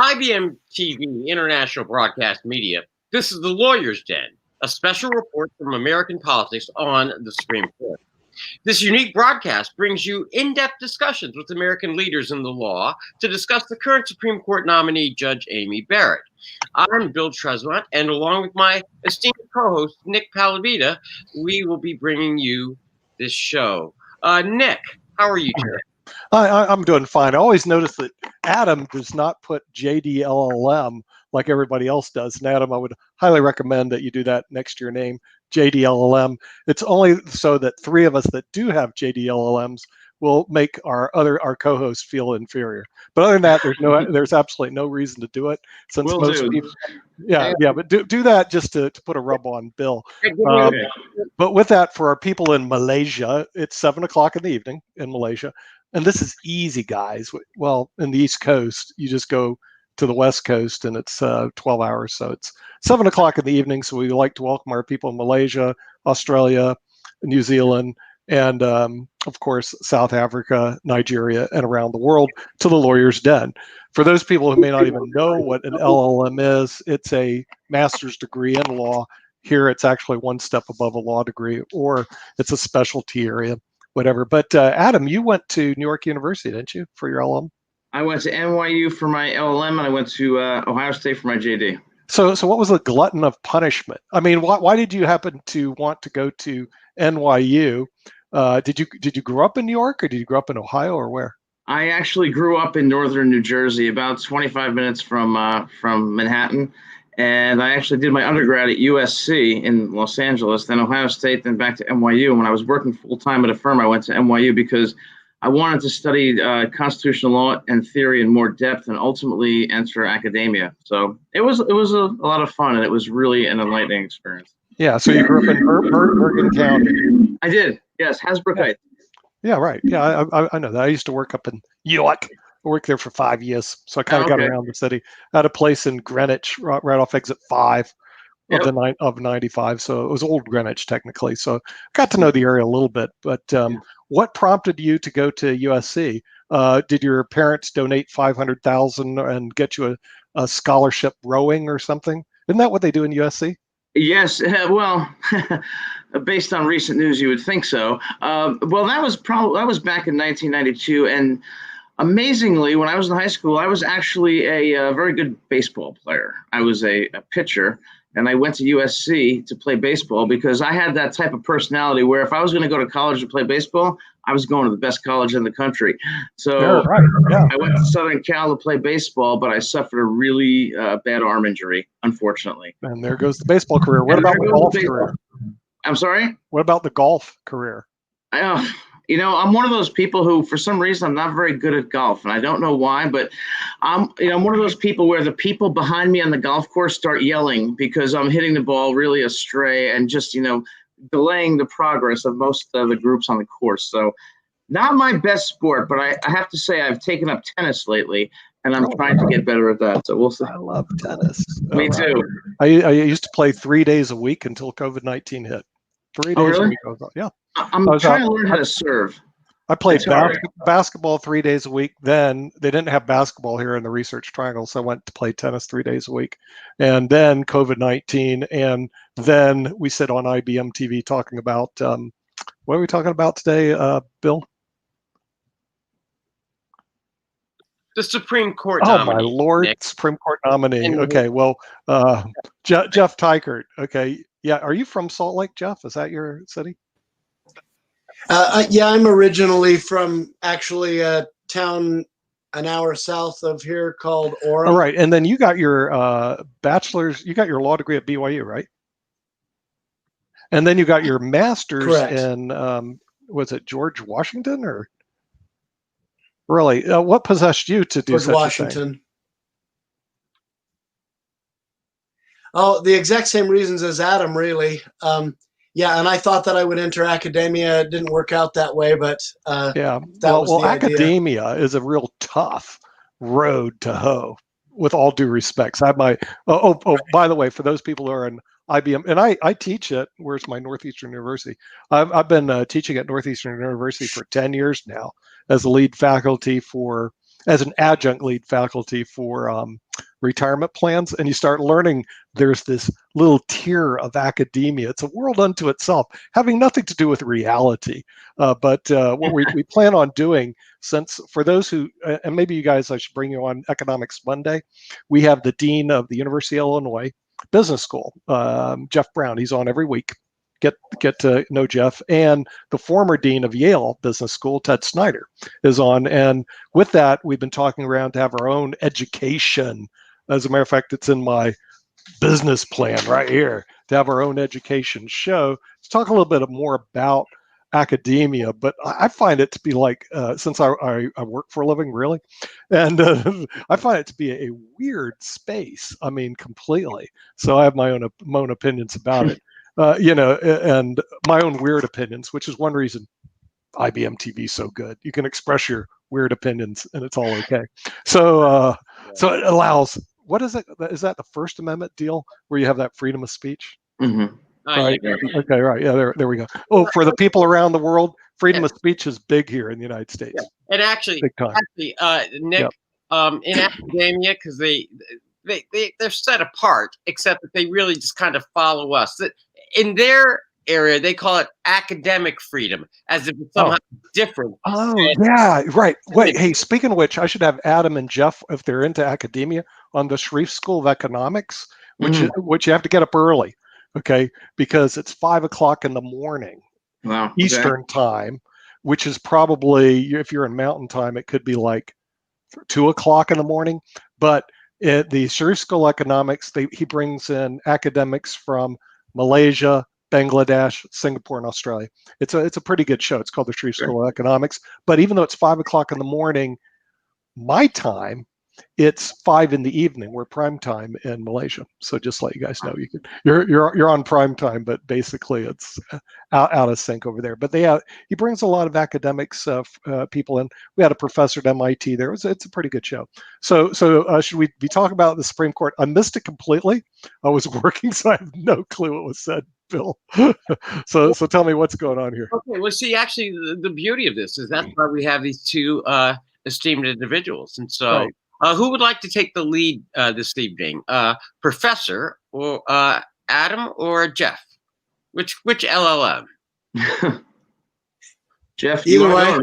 IBM TV, International Broadcast Media. This is the Lawyer's Den, a special report from American politics on the Supreme Court. This unique broadcast brings you in-depth discussions with American leaders in the law to discuss the current Supreme Court nominee, Judge Amy Barrett. I'm Bill Tresvant, and along with my esteemed co-host, Nick Palavita, we will be bringing you this show. Nick, how are you today? I'm doing fine. I always notice that Adam does not put JDLLM like everybody else does. And Adam, I would highly recommend that you do that next to your name, JDLLM. It's only so that three of us that do have JDLLMs will make our co-hosts feel inferior. But other than that, there's absolutely no reason to do it, since most people. But do that just to put a rub on Bill. But with that, for our people in Malaysia, it's 7 o'clock in the evening in Malaysia. And this is easy, guys. Well, in the East Coast, you just go to the West Coast and it's 12 hours. So it's 7 o'clock in the evening. So we like to welcome our people in Malaysia, Australia, New Zealand, and of course, South Africa, Nigeria, and around the world to the Lawyer's Den. For those people who may not even know what an LLM is, it's a master's degree in law. Here, it's actually one step above a law degree, or it's a specialty area, whatever. But Adam, you went to New York University, didn't you, for your LLM? I went to NYU for my LLM, and I went to Ohio State for my JD. So what was the glutton of punishment? I mean, why did you happen to want to go to NYU? Did you grow up in New York, or did you grow up in Ohio, or where? I actually grew up in northern New Jersey, about 25 minutes from Manhattan. And I actually did my undergrad at USC in Los Angeles, then Ohio State, then back to NYU. And when I was working full-time at a firm, I went to NYU because I wanted to study constitutional law and theory in more depth and ultimately enter academia. So it was a lot of fun, and it was really an enlightening experience. Yeah, so you grew up in Bergen County. I did, yes, Hasbrook Heights. Yeah, right. Yeah, I know that. I used to work up in York. I worked there for 5 years, so I kind of got around the city. I had a place in Greenwich, right off exit 5 of 95, so it was old Greenwich technically. So I got to know the area a little bit. But what prompted you to go to USC? Did your parents donate $500,000 and get you a scholarship rowing or something? Isn't that what they do in USC? Yes, well, based on recent news, you would think so. Well, that was back in 1992, and amazingly, when I was in high school, I was actually a very good baseball player. I was a pitcher, and I went to USC to play baseball because I had that type of personality where if I was going to go to college to play baseball, I was going to the best college in the country. So I went to Southern Cal to play baseball, but I suffered a really bad arm injury, unfortunately. And there goes the baseball career. What about the golf career? I'm sorry? What about the golf career? I'm one of those people who, for some reason, I'm not very good at golf, and I don't know why, but I'm one of those people where the people behind me on the golf course start yelling because I'm hitting the ball really astray and just, delaying the progress of most of the groups on the course. So not my best sport, but I have to say I've taken up tennis lately, and I'm trying to get better at that. So we'll see. I love tennis. Me too. I used to play 3 days a week until COVID-19 hit. 3 days a week. Yeah. I'm trying to learn how to serve. I played basketball 3 days a week. Then they didn't have basketball here in the Research Triangle, so I went to play tennis 3 days a week. And then COVID-19, and then we sit on IBM TV talking about what are we talking about today, Bill? The Supreme Court nominee. Oh, my Lord, Nick. Supreme Court nominee. Okay, well, Jeff Teichert. Okay, yeah, are you from Salt Lake, Jeff? Is that your city? Yeah, I'm originally from actually a town an hour south of here called Orem. All right, and then you got your bachelor's, you got your law degree at BYU, right? And then you got your master's in, was it George Washington or? Really, what possessed you to do George such Washington. a thing? Oh, the exact same reasons as Adam, really. Yeah, and I thought that I would enter academia. It didn't work out that way, but yeah. That was the academia is a real tough road to hoe, with all due respects. I have my by the way, for those people who are in IBM, and I teach at, where's my Northeastern University? I've been teaching at Northeastern University for 10 years now as the lead faculty for as an adjunct lead faculty for retirement plans, and you start learning there's this little tier of academia. It's a world unto itself, having nothing to do with reality. But what we plan on doing, since for those who, and maybe you guys, I should bring you on Economics Monday, we have the Dean of the University of Illinois Business School, Jeff Brown. He's on every week. Get to know Jeff, and the former dean of Yale Business School, Ted Snyder, is on. And with that, we've been talking around to have our own education. As a matter of fact, it's in my business plan right here, to have our own education show to talk a little bit more about academia. But I find it to be like, since I work for a living, really, and I find it to be a weird space. I mean, completely. So I have my own opinions about it. And my own weird opinions, which is one reason IBM TV is so good. You can express your weird opinions, and it's all okay. So it allows. What is it? Is that the First Amendment deal where you have that freedom of speech? Mm-hmm. Right. Yeah. Okay. Right. Yeah. There we go. Oh, for the people around the world, freedom of speech is big here in the United States. Yeah. And actually, big time. Nick, Yep. In academia, because they're set apart, except that they really just kind of follow us. In their area, they call it academic freedom, as if it's somehow different. Oh, yeah, right. Wait, hey, speaking of which, I should have Adam and Jeff, if they're into academia, on the Sharif School of Economics, which you have to get up early, okay, because it's 5 o'clock in the morning, Eastern time, which is probably, if you're in Mountain Time, it could be like 2 o'clock in the morning. But the Sharif School of Economics, he brings in academics from Malaysia, Bangladesh, Singapore, and Australia. It's a pretty good show. It's called the Sharif School of Economics. But even though it's 5 o'clock in the morning, my time, it's 5 in the evening. We're prime time in Malaysia. So just to let you guys know, you're on prime time, but basically it's out of sync over there. But he brings a lot of academics, people in. We had a professor at MIT there. It's a pretty good show. So should we be talking about the Supreme Court? I missed it completely. I was working, so I have no clue what was said, Bill. so tell me what's going on here. Okay. Well, see, actually, the beauty of this is that's why we have these two esteemed individuals. And so, Right. Who would like to take the lead this evening? Professor, or Adam, or Jeff? Which LLM? Jeff, Either way.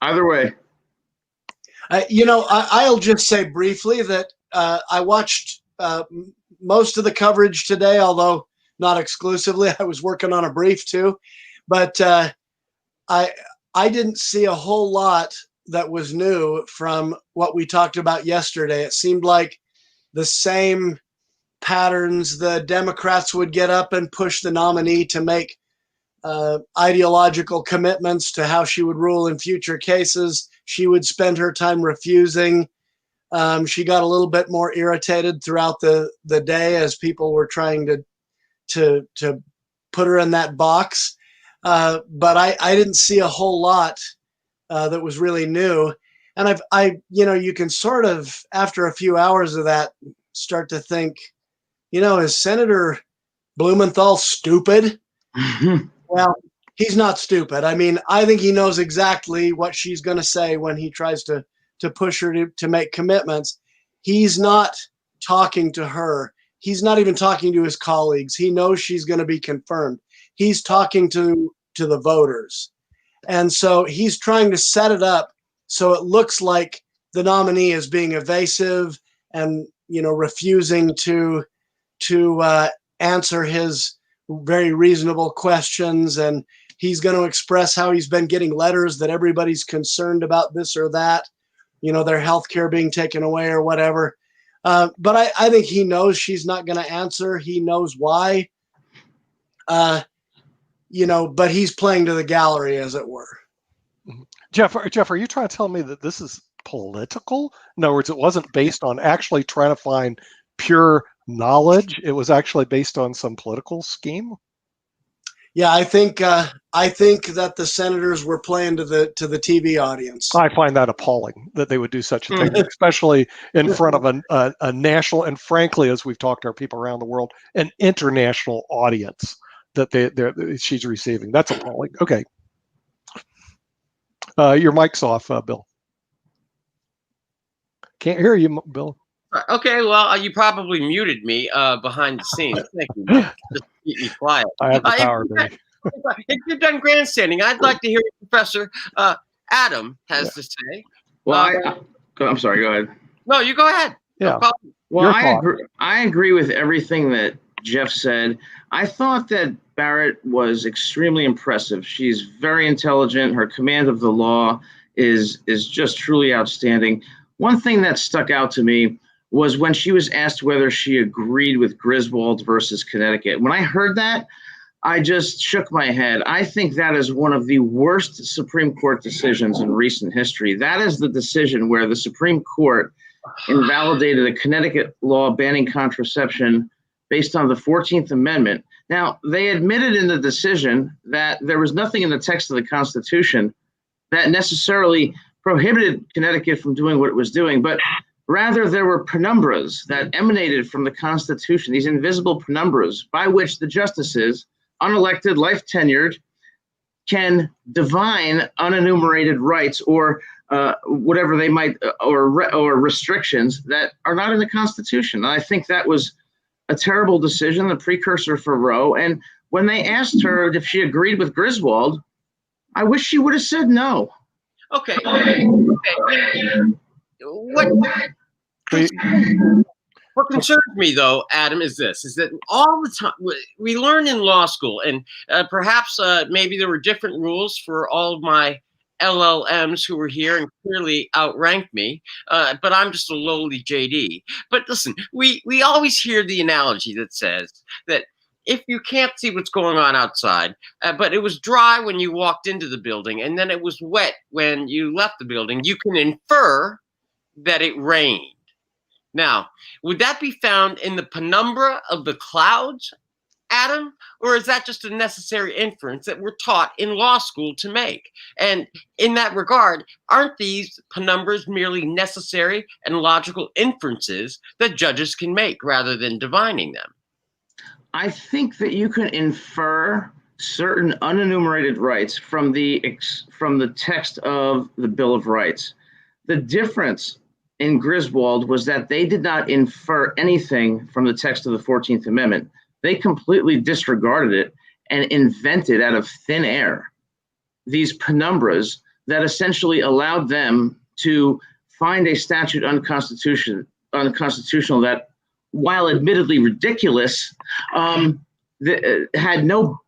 Either way. I'll just say briefly that I watched most of the coverage today, although not exclusively. I was working on a brief too, but I didn't see a whole lot that was new from what we talked about yesterday. It seemed like the same patterns. The Democrats would get up and push the nominee to make ideological commitments to how she would rule in future cases. She would spend her time refusing. She got a little bit more irritated throughout the day as people were trying to put her in that box. But I didn't see a whole lot that was really new. And you can sort of, after a few hours of that, start to think, is Senator Blumenthal stupid? Well, he's not stupid. I mean, I think he knows exactly what she's going to say when he tries to push her to make commitments. He's not talking to her. He's not even talking to his colleagues. He knows she's going to be confirmed. He's talking to the voters. And so he's trying to set it up so it looks like the nominee is being evasive and, refusing to answer his very reasonable questions. And he's going to express how he's been getting letters that everybody's concerned about this or that, their health care being taken away or whatever. But I think he knows she's not going to answer. He knows why. But he's playing to the gallery, as it were. Jeff, are you trying to tell me that this is political? In other words, it wasn't based on actually trying to find pure knowledge. It was actually based on some political scheme. Yeah, I think that the senators were playing to the TV audience. I find that appalling that they would do such a thing, especially in front of a national and, frankly, as we've talked to our people around the world, an international audience that she's receiving. That's appalling. Okay. Your mic's off, Bill. Can't hear you, Bill. Okay, well, you probably muted me behind the scenes. Thank you, Nick. Just keep me quiet. I have the power, baby. If you're done grandstanding, I'd like to hear what Professor Adam has to say. Well, I'm sorry. Go ahead. No, you go ahead. Yeah. Well, I agree with everything that Jeff said. I thought that Barrett was extremely impressive. She's very intelligent. Her command of the law is just truly outstanding. One thing that stuck out to me was when she was asked whether she agreed with Griswold versus Connecticut. When I heard that, I just shook my head. I think that is one of the worst Supreme Court decisions in recent history. That is the decision where the Supreme Court invalidated a Connecticut law banning contraception based on the 14th Amendment. Now, they admitted in the decision that there was nothing in the text of the Constitution that necessarily prohibited Connecticut from doing what it was doing, but rather there were penumbras that emanated from the Constitution, these invisible penumbras by which the justices, unelected, life tenured, can divine unenumerated rights or whatever they might, or restrictions that are not in the Constitution. And I think that was a terrible decision, the precursor for Roe. And when they asked her if she agreed with Griswold, I wish she would have said no. Okay. What concerns me, though, Adam, is that all the time we learn in law school, and perhaps maybe there were different rules for all of my LLMs who were here and clearly outranked me, but I'm just a lowly JD. But listen, we always hear the analogy that says that if you can't see what's going on outside, but it was dry when you walked into the building and then it was wet when you left the building, you can infer that it rained. Now, would that be found in the penumbra of the clouds, Adam? Or is that just a necessary inference that we're taught in law school to make? And in that regard, aren't these penumbras merely necessary and logical inferences that judges can make rather than divining them? I think that you can infer certain unenumerated rights from the text of the Bill of Rights. The difference in Griswold was that they did not infer anything from the text of the 14th Amendment. They completely disregarded it and invented out of thin air these penumbras that essentially allowed them to find a statute unconstitutional that, while admittedly ridiculous, they had no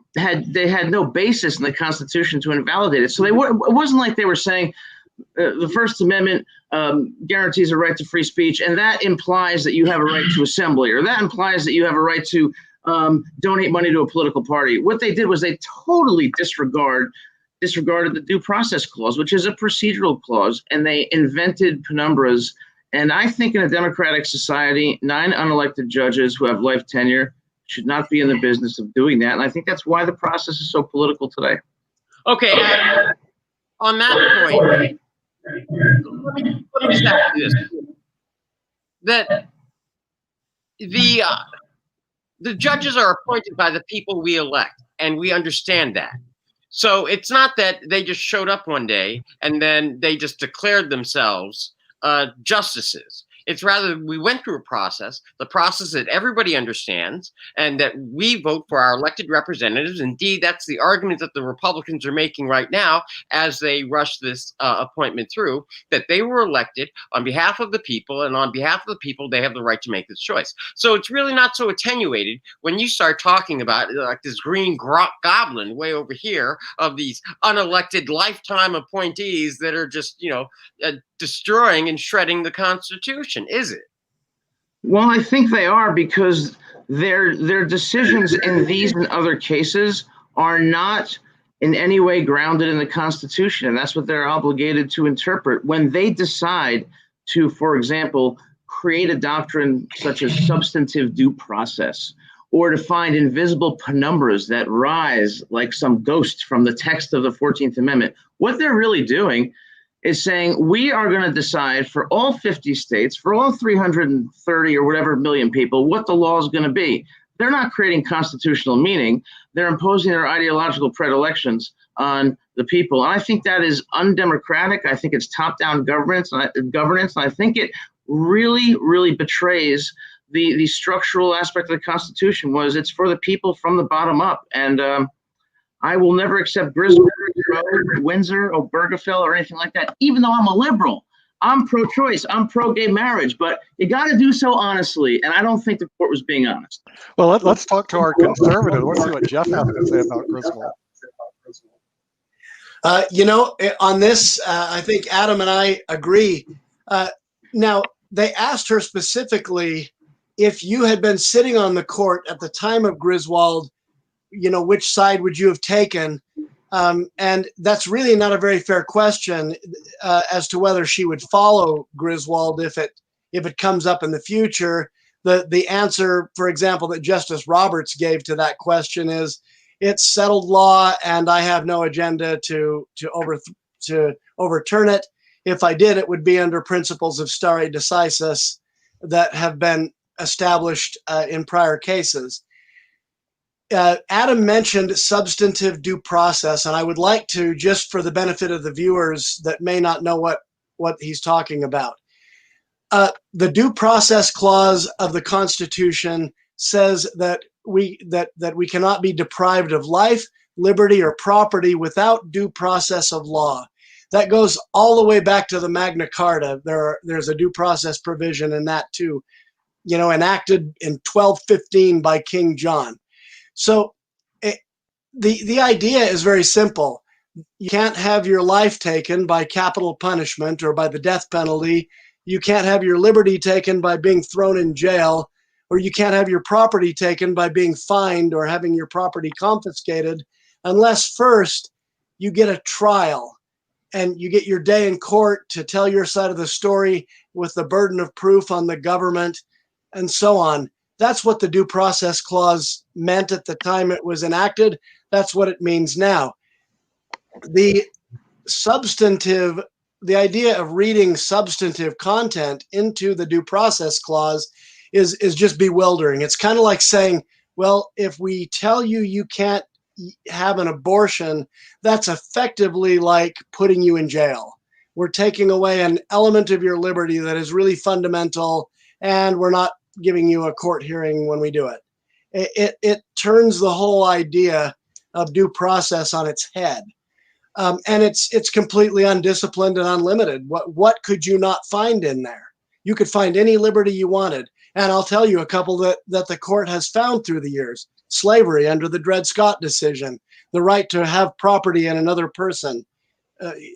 basis in the Constitution to invalidate it. So it wasn't like they were saying the First Amendment guarantees a right to free speech, and that implies that you have a right to assembly, or that implies that you have a right to donate money to a political party. What they did was they totally disregarded the Due Process Clause, which is a procedural clause, and they invented penumbras. And I think in a democratic society, 9 unelected judges who have life tenure should not be in the business of doing that. And I think that's why the process is so political today. Okay, on that point, let me just ask you this: that the judges are appointed by the people we elect, and we understand that. So it's not that they just showed up one day and then they just declared themselves justices. It's rather we went through a process, the process that everybody understands, and that we vote for our elected representatives. Indeed, that's the argument that the Republicans are making right now as they rush this appointment through, that they were elected on behalf of the people, and on behalf of the people, they have the right to make this choice. So it's really not so attenuated when you start talking about like this green goblin way over here of these unelected lifetime appointees that are just, destroying and shredding the Constitution, is it? Well, I think they are, because their decisions in these and other cases are not in any way grounded in the Constitution, and that's what they're obligated to interpret. When they decide to, for example, create a doctrine such as substantive due process, or to find invisible penumbras that rise like some ghost from the text of the 14th Amendment, what they're really doing is saying we are going to decide for all 50 states, for all 330 or whatever million people, what the law is going to be. They're not creating constitutional meaning. They're imposing their ideological predilections on the people. And I think that is undemocratic. I think it's top-down governance, and I think it really, really betrays the structural aspect of the Constitution. Was it's for the people from the bottom up, and I will never accept Griswold, Windsor, Obergefell, or anything like that, even though I'm a liberal. I'm pro-choice. I'm pro-gay marriage, but you got to do so honestly, and I don't think the court was being honest. Well, let's talk to our conservative. Let's see what Jeff has to say about Griswold. On this, I think Adam and I agree. Now, they asked her specifically if you had been sitting on the court at the time of Griswold, which side would you have taken? And that's really not a very fair question as to whether she would follow Griswold if it comes up in the future. The answer, for example, that Justice Roberts gave to that question is, it's settled law, and I have no agenda to overturn it. If I did, it would be under principles of stare decisis that have been established in prior cases. Adam mentioned substantive due process, and I would like to, just for the benefit of the viewers that may not know what he's talking about. The due process clause of the Constitution says that we cannot be deprived of life, liberty, or property without due process of law. That goes all the way back to the Magna Carta. There's a due process provision in that too, enacted in 1215 by King John. So the idea is very simple. You can't have your life taken by capital punishment or by the death penalty. You can't have your liberty taken by being thrown in jail, or you can't have your property taken by being fined or having your property confiscated unless first you get a trial and you get your day in court to tell your side of the story with the burden of proof on the government and so on. That's what the due process clause meant at the time it was enacted. That's what it means now. The idea of reading substantive content into the due process clause is just bewildering. It's kind of like saying, well, if we tell you can't have an abortion, that's effectively like putting you in jail. We're taking away an element of your liberty that is really fundamental, and we're not giving you a court hearing when we do it. It turns the whole idea of due process on its head. And it's completely undisciplined and unlimited. What could you not find in there? You could find any liberty you wanted. And I'll tell you a couple that the court has found through the years. Slavery under the Dred Scott decision, the right to have property in another person,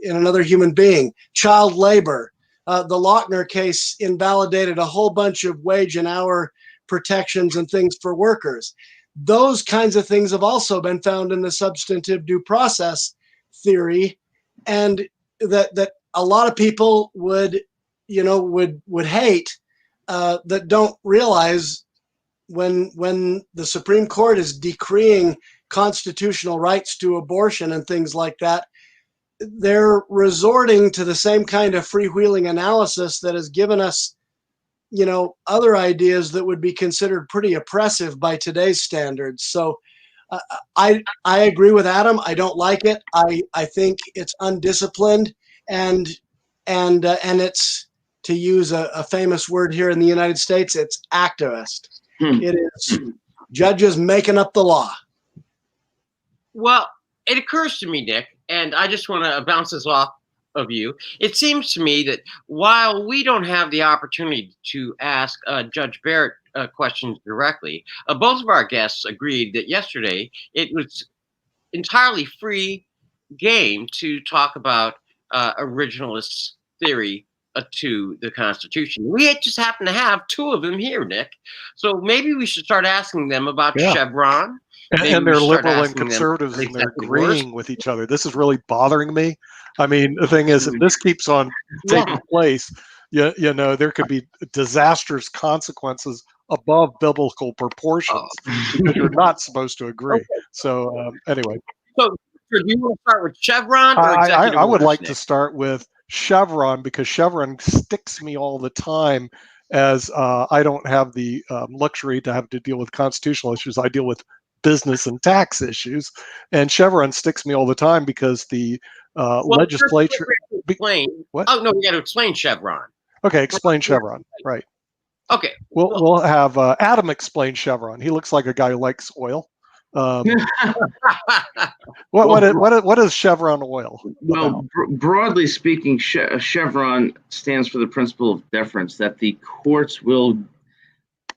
in another human being, child labor. The Lochner case invalidated a whole bunch of wage and hour protections and things for workers. Those kinds of things have also been found in the substantive due process theory, and that a lot of people would hate, that don't realize when the Supreme Court is decreeing constitutional rights to abortion and things like that, they're resorting to the same kind of freewheeling analysis that has given us, other ideas that would be considered pretty oppressive by today's standards. So I agree with Adam. I don't like it. I think it's undisciplined, and it's, to use a famous word here in the United States, it's activist. It is judges making up the law. Well, it occurs to me, Nick, and I just want to bounce this off of you. It seems to me that while we don't have the opportunity to ask Judge Barrett questions directly, both of our guests agreed that yesterday it was entirely free game to talk about originalist theory to the Constitution. We just happen to have two of them here, Nick. So maybe we should start asking them about Chevron. And they're liberal and conservatives, and they're agreeing with each other. This is really bothering me. I mean, the thing is, if this keeps on taking place, there could be disastrous consequences above biblical proportions because you're not supposed to agree. Okay. So anyway. So do you want to start with Chevron or executive I would orders, like Nick? to start with Chevron, because Chevron sticks me all the time, as I don't have the luxury to have to deal with constitutional issues. I deal with business and tax issues, and Chevron sticks me all the time because the legislature. Explain. What? Oh no, we got to explain Chevron. Okay, explain Chevron. Right. Okay. We'll have Adam explain Chevron. He looks like a guy who likes oil. What is Chevron oil? Well, broadly speaking, Chevron stands for the principle of deference, that the courts will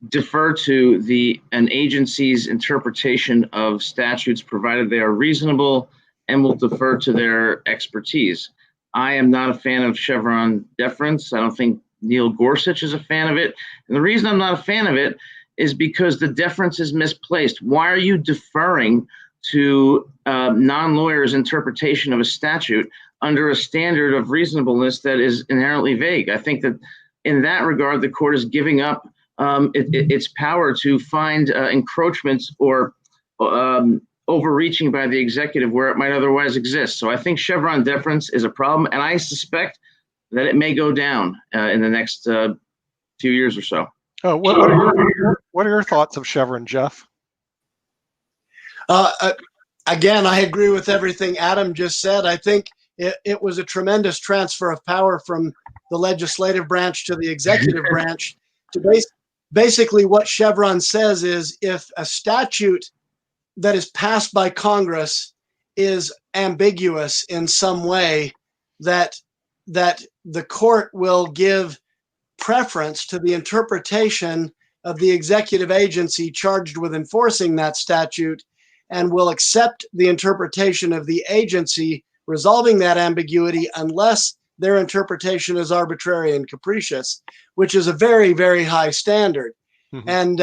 defer to an agency's interpretation of statutes, provided they are reasonable, and will defer to their expertise. I am not a fan of Chevron deference. I don't think Neil Gorsuch is a fan of it. And the reason I'm not a fan of it is because the deference is misplaced. Why are you deferring to non-lawyers' interpretation of a statute under a standard of reasonableness that is inherently vague? I think that in that regard, the court is giving up its power to find encroachments or overreaching by the executive where it might otherwise exist. So I think Chevron deference is a problem, and I suspect that it may go down in the next few years or so. Oh, what are your thoughts of Chevron, Jeff? Again, I agree with everything Adam just said. I think it was a tremendous transfer of power from the legislative branch to the executive branch. Basically, what Chevron says is if a statute that is passed by Congress is ambiguous in some way, that the court will give preference to the interpretation of the executive agency charged with enforcing that statute, and will accept the interpretation of the agency resolving that ambiguity unless their interpretation is arbitrary and capricious, which is a very, very high standard. Mm-hmm. And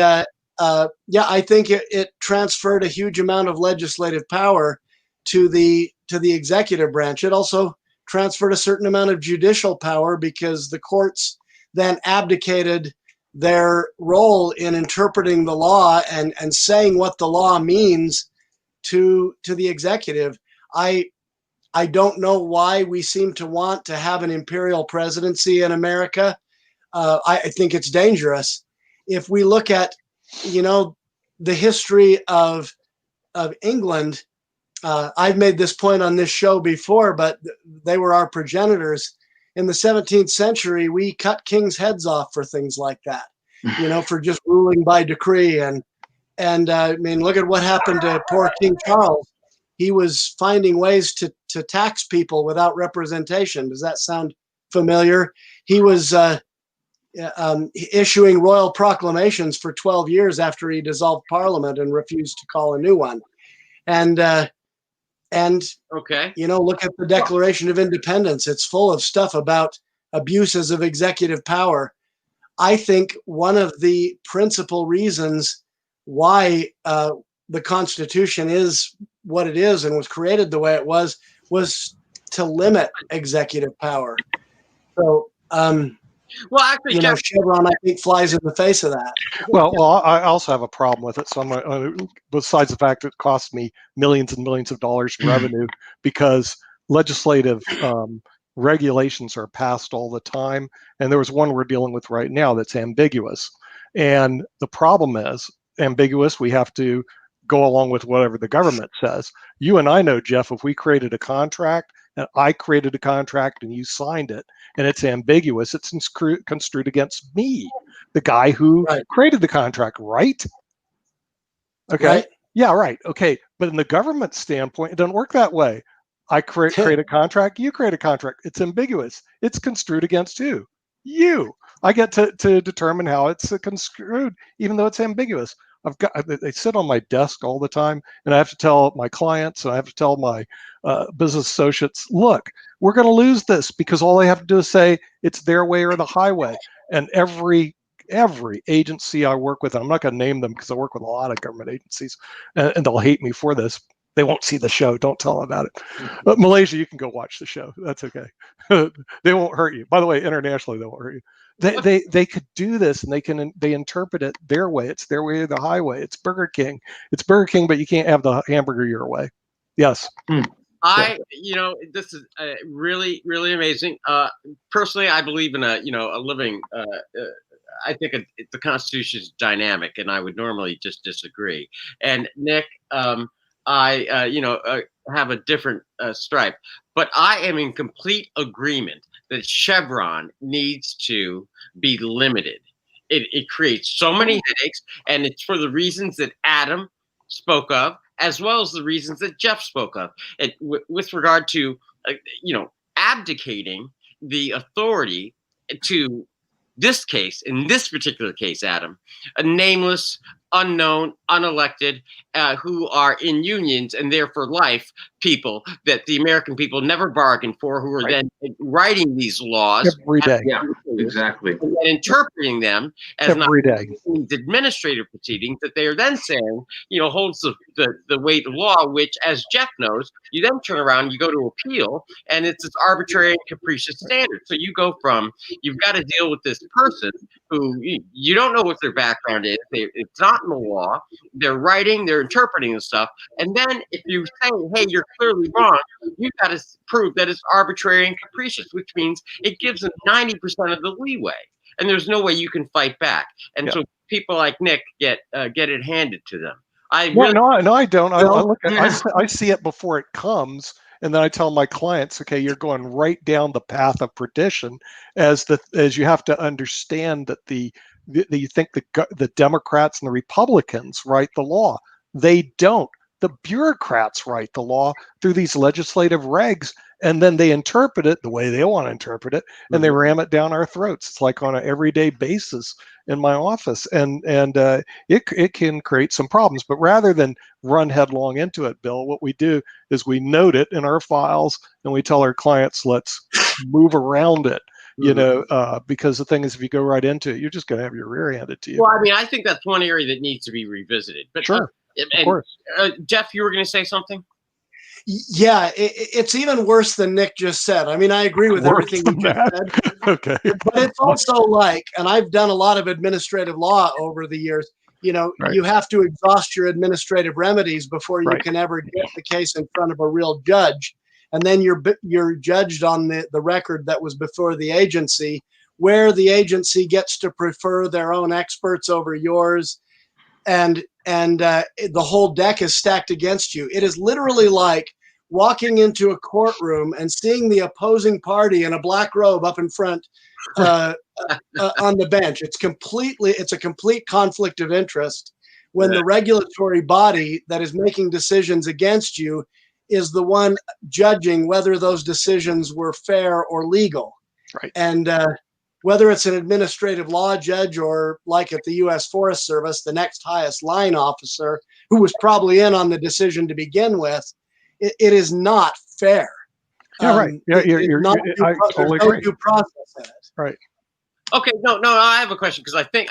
I think it transferred a huge amount of legislative power to the executive branch. It also transferred a certain amount of judicial power because the courts then abdicated their role in interpreting the law and saying what the law means to the executive. I don't know why we seem to want to have an imperial presidency in America. I think it's dangerous. If we look at, the history of England, I've made this point on this show before, but they were our progenitors. In the 17th century, we cut kings' heads off for things like that, for just ruling by decree. And I mean, look at what happened to poor King Charles. He was finding ways to tax people without representation. Does that sound familiar? He was issuing royal proclamations for 12 years after he dissolved Parliament and refused to call a new one. And okay, look at the Declaration of Independence. It's full of stuff about abuses of executive power. I think one of the principal reasons why the Constitution is what it is and was created the way it was to limit executive power. So, well, actually, Chevron, I think, flies in the face of that. Well, I also have a problem with it. So besides the fact that it costs me millions and millions of dollars in revenue, because legislative regulations are passed all the time, and there was one we're dealing with right now that's ambiguous. And the problem is ambiguous. We have to go along with whatever the government says. You and I know, Jeff, if we created a contract and I created a contract and you signed it and it's ambiguous, it's construed against me, the guy who created the contract, right? Okay. Right. Yeah, right. Okay. But in the government standpoint, it doesn't work that way. I create a contract, you create a contract. It's ambiguous. It's construed against who? You. I get to determine how it's construed, even though it's ambiguous. They sit on my desk all the time, and I have to tell my clients, and I have to tell my business associates, look, we're going to lose this because all they have to do is say it's their way or the highway. And every agency I work with, and I'm not going to name them because I work with a lot of government agencies, and they'll hate me for this. They won't see the show. Don't tell them about it. But Malaysia, you can go watch the show. That's okay. They won't hurt you. By the way, internationally, they won't hurt you. They could do this, and they interpret it their way. It's their way or the highway. It's Burger King. It's Burger King, but you can't have the hamburger your way. Yes. This is really, really amazing. Personally, I believe in a living. I think the Constitution is dynamic, and I would normally just disagree. And Nick, I have a different stripe, but I am in complete agreement that Chevron needs to be limited. It creates so many headaches, and it's for the reasons that Adam spoke of, as well as the reasons that Jeff spoke of. With regard to, abdicating the authority to this case, in this particular case, Adam, a nameless, unknown, unelected, who are in unions and there for life people that the American people never bargained for, who are then writing these laws every day. Yeah, exactly. and interpreting them as Every day. these administrative proceedings that they are then saying, holds the weight of law, which, as Jeff knows, you then turn around, you go to appeal, and it's this arbitrary and capricious standard. So you go from, you've got to deal with this person who you don't know what their background is. It's not in the law. They're writing, they're interpreting the stuff. And then if you say, hey, you're clearly wrong, you've got to prove that it's arbitrary and capricious, which means it gives them 90% of the leeway. And there's no way you can fight back. And so people like Nick get it handed to them. No, I don't. I see it before it comes. And then I tell my clients, okay, you're going right down the path of perdition, as you have to understand that you think the Democrats and the Republicans write the law. They don't. The bureaucrats write the law through these legislative regs, and then they interpret it the way they want to interpret it, and they ram it down our throats. It's like on an everyday basis in my office, and it can create some problems. But rather than run headlong into it, Bill, what we do is we note it in our files, and we tell our clients, let's move around it. Because the thing is, if you go right into it, you're just going to have your rear handed to you. Well, I mean, I think that's one area that needs to be revisited. But sure, of course. Jeff, you were going to say something? Yeah, it's even worse than Nick just said. I mean, I agree with everything you just said. Okay. But it's also like, and I've done a lot of administrative law over the years, you have to exhaust your administrative remedies before you can ever get the case in front of a real judge. And then you're judged on the record that was before the agency, where the agency gets to prefer their own experts over yours. And the whole deck is stacked against you. It is literally like walking into a courtroom and seeing the opposing party in a black robe up in front on the bench. It's a complete conflict of interest when the regulatory body that is making decisions against you is the one judging whether those decisions were fair or legal. Right. And whether it's an administrative law judge or, like at the U.S. Forest Service, the next highest line officer who was probably in on the decision to begin with, it is not fair. Yeah, right. Yeah, I totally agree. Due process in it. Right. Okay. No. I have a question, because I think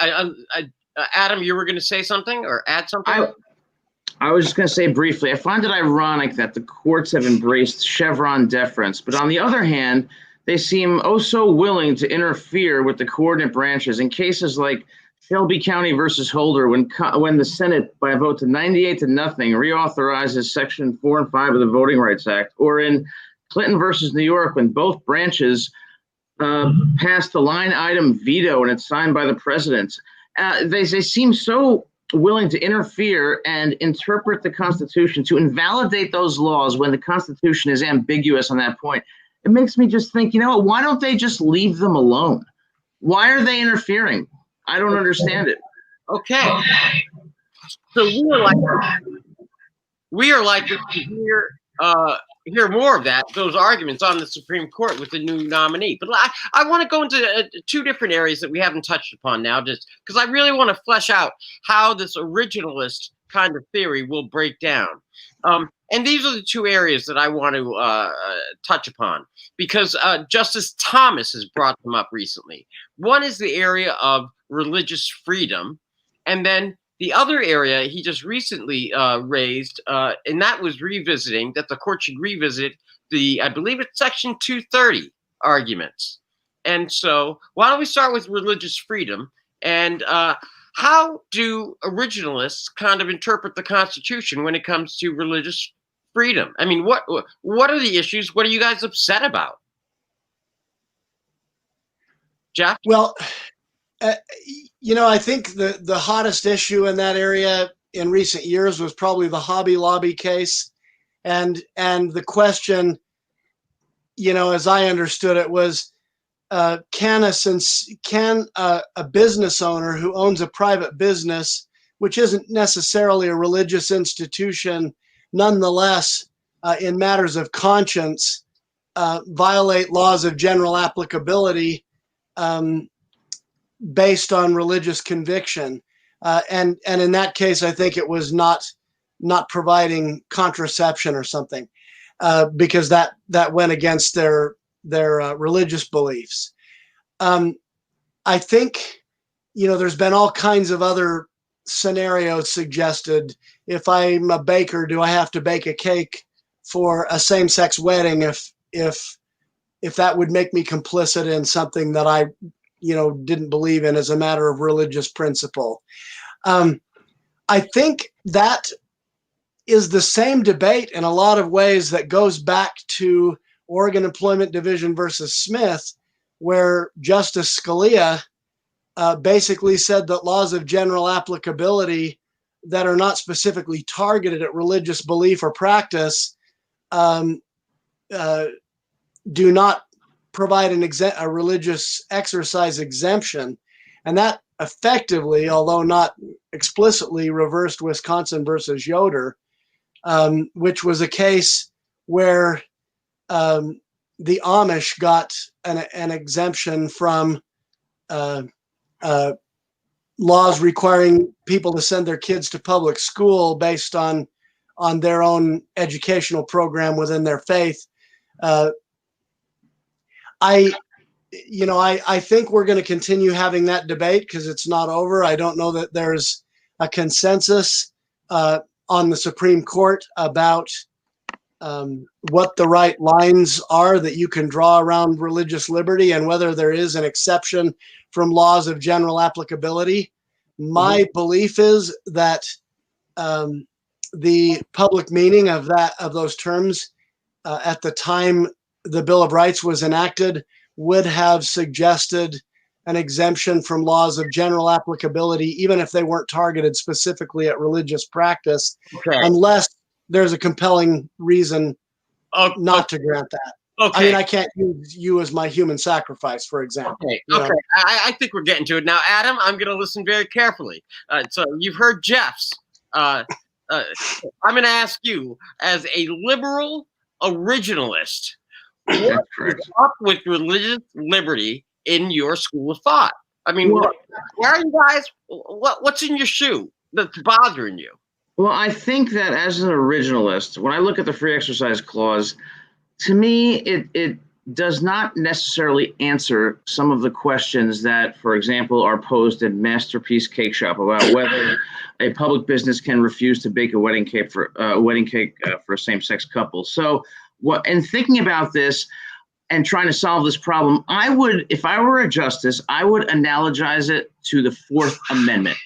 Adam, you were going to say something or add something. I was just going to say briefly, I find it ironic that the courts have embraced Chevron deference, but on the other hand, they seem so willing to interfere with the coordinate branches in cases like Shelby County versus Holder, when the Senate, by a vote to 98-0, reauthorizes Section 4 and 5 of the Voting Rights Act, or in Clinton versus New York, when both branches passed the line item veto and it's signed by the president. They seem so willing to interfere and interpret the Constitution to invalidate those laws when the Constitution is ambiguous on that point. It makes me just think, why don't they just leave them alone? Why are they interfering? I don't understand it. Okay. So we are likely to hear more of those arguments on the Supreme Court with the new nominee. But I want to go into two different areas that we haven't touched upon now, just because I really want to flesh out how this originalist kind of theory will break down. And these are the two areas that I want to touch upon, because Justice Thomas has brought them up recently. One is the area of religious freedom, and then the other area he just recently raised, and that was revisiting, that the court should revisit I believe it's Section 230 arguments. And so why don't we start with religious freedom, and how do originalists kind of interpret the Constitution when it comes to religious freedom? I mean, what are the issues? What are you guys upset about? Jeff? Well, I think the hottest issue in that area in recent years was probably the Hobby Lobby case. And the question, as I understood it, was can a business owner who owns a private business, which isn't necessarily a religious institution, nonetheless, in matters of conscience, violate laws of general applicability based on religious conviction? And in that case, I think it was not providing contraception or something, because that went against their religious beliefs. I think, there's been all kinds of other scenarios suggested. If I'm a baker, do I have to bake a cake for a same-sex wedding if that would make me complicit in something that I, didn't believe in as a matter of religious principle? I think that is the same debate in a lot of ways that goes back to Oregon Employment Division versus Smith, where Justice Scalia basically said that laws of general applicability that are not specifically targeted at religious belief or practice do not provide a religious exercise exemption. And that effectively, although not explicitly, reversed Wisconsin versus Yoder, which was a case where the Amish got an exemption from laws requiring people to send their kids to public school based on their own educational program within their faith. I think we're going to continue having that debate because it's not over. I don't know that there's a consensus on the Supreme Court about what the right lines are that you can draw around religious liberty and whether there is an exception from laws of general applicability. My belief is that the public meaning of those terms at the time the Bill of Rights was enacted would have suggested an exemption from laws of general applicability, even if they weren't targeted specifically at religious practice, unless there's a compelling reason not to grant that. Okay. I mean, I can't use you as my human sacrifice, for example. Okay. I think we're getting to it now. Adam, I'm going to listen very carefully. So you've heard Jeff's. I'm going to ask you, as a liberal originalist, what is up with religious liberty in your school of thought? I mean, where are you guys? What's in your shoe that's bothering you? Well, I think that as an originalist, when I look at the free exercise clause, to me, it does not necessarily answer some of the questions that, for example, are posed in Masterpiece Cake Shop about whether a public business can refuse to bake a wedding cake for a same-sex couple. So, in thinking about this and trying to solve this problem, I would, if I were a justice, I would analogize it to the Fourth Amendment.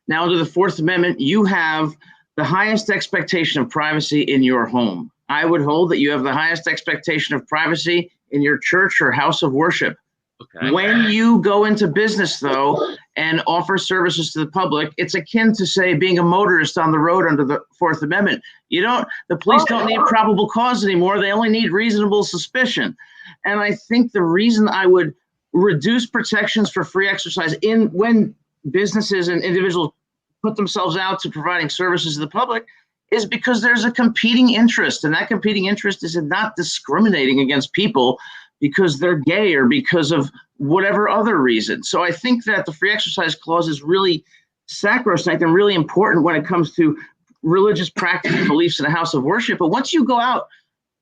Now, under the Fourth Amendment, you have the highest expectation of privacy in your home. I would hold that you have the highest expectation of privacy in your church or house of worship. Okay. When you go into business, though, and offer services to the public, it's akin to, say, being a motorist on the road under the Fourth Amendment. The police don't need probable cause anymore. They only need reasonable suspicion. And I think the reason I would reduce protections for free exercise when businesses and individuals put themselves out to providing services to the public is because there's a competing interest, and that competing interest is in not discriminating against people because they're gay or because of whatever other reason. So I think that the free exercise clause is really sacrosanct and really important when it comes to religious practice and beliefs in a house of worship. But once you go out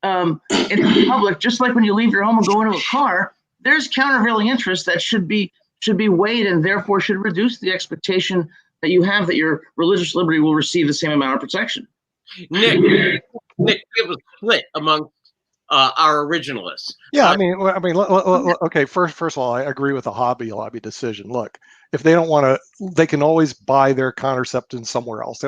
into the public, just like when you leave your home and go into a car, there's countervailing interests that should be weighed and therefore should reduce the expectation that you have that your religious liberty will receive the same amount of protection. Nick, it was split among our originalists. Yeah, okay. First of all, I agree with the Hobby Lobby decision. Look, if they don't want to, they can always buy their contraception somewhere else.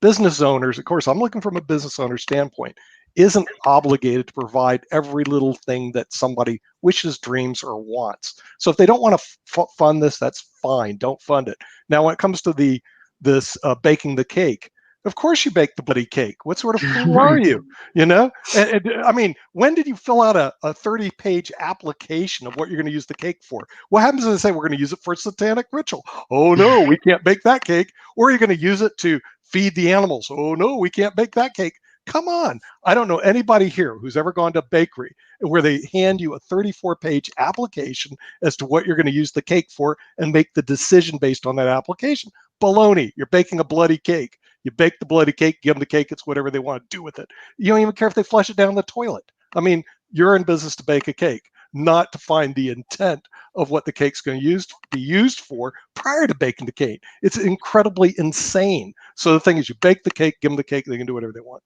Business owners, of course, I'm looking from a business owner standpoint, isn't obligated to provide every little thing that somebody wishes, dreams, or wants. So if they don't want to fund this, that's fine. Don't fund it. Now, when it comes to this baking the cake, Of course you bake the bloody cake. What sort of fool are you? I mean, when did you fill out a 30-page application of what you're going to use the cake for? What happens if they say we're going to use it for a satanic ritual? Oh no, we can't bake that cake. Or you're going to use it to feed the animals. Oh no, we can't bake that cake. Come on. I don't know anybody here who's ever gone to a bakery where they hand you a 34-page application as to what you're going to use the cake for and make the decision based on that application. Baloney. You're baking a bloody cake. You bake the bloody cake, give them the cake, it's whatever they want to do with it. You don't even care if they flush it down the toilet. I mean, you're in business to bake a cake, not to find the intent of what the cake's going to be used for prior to baking the cake. It's incredibly insane. So the thing is, you bake the cake, give them the cake, they can do whatever they want.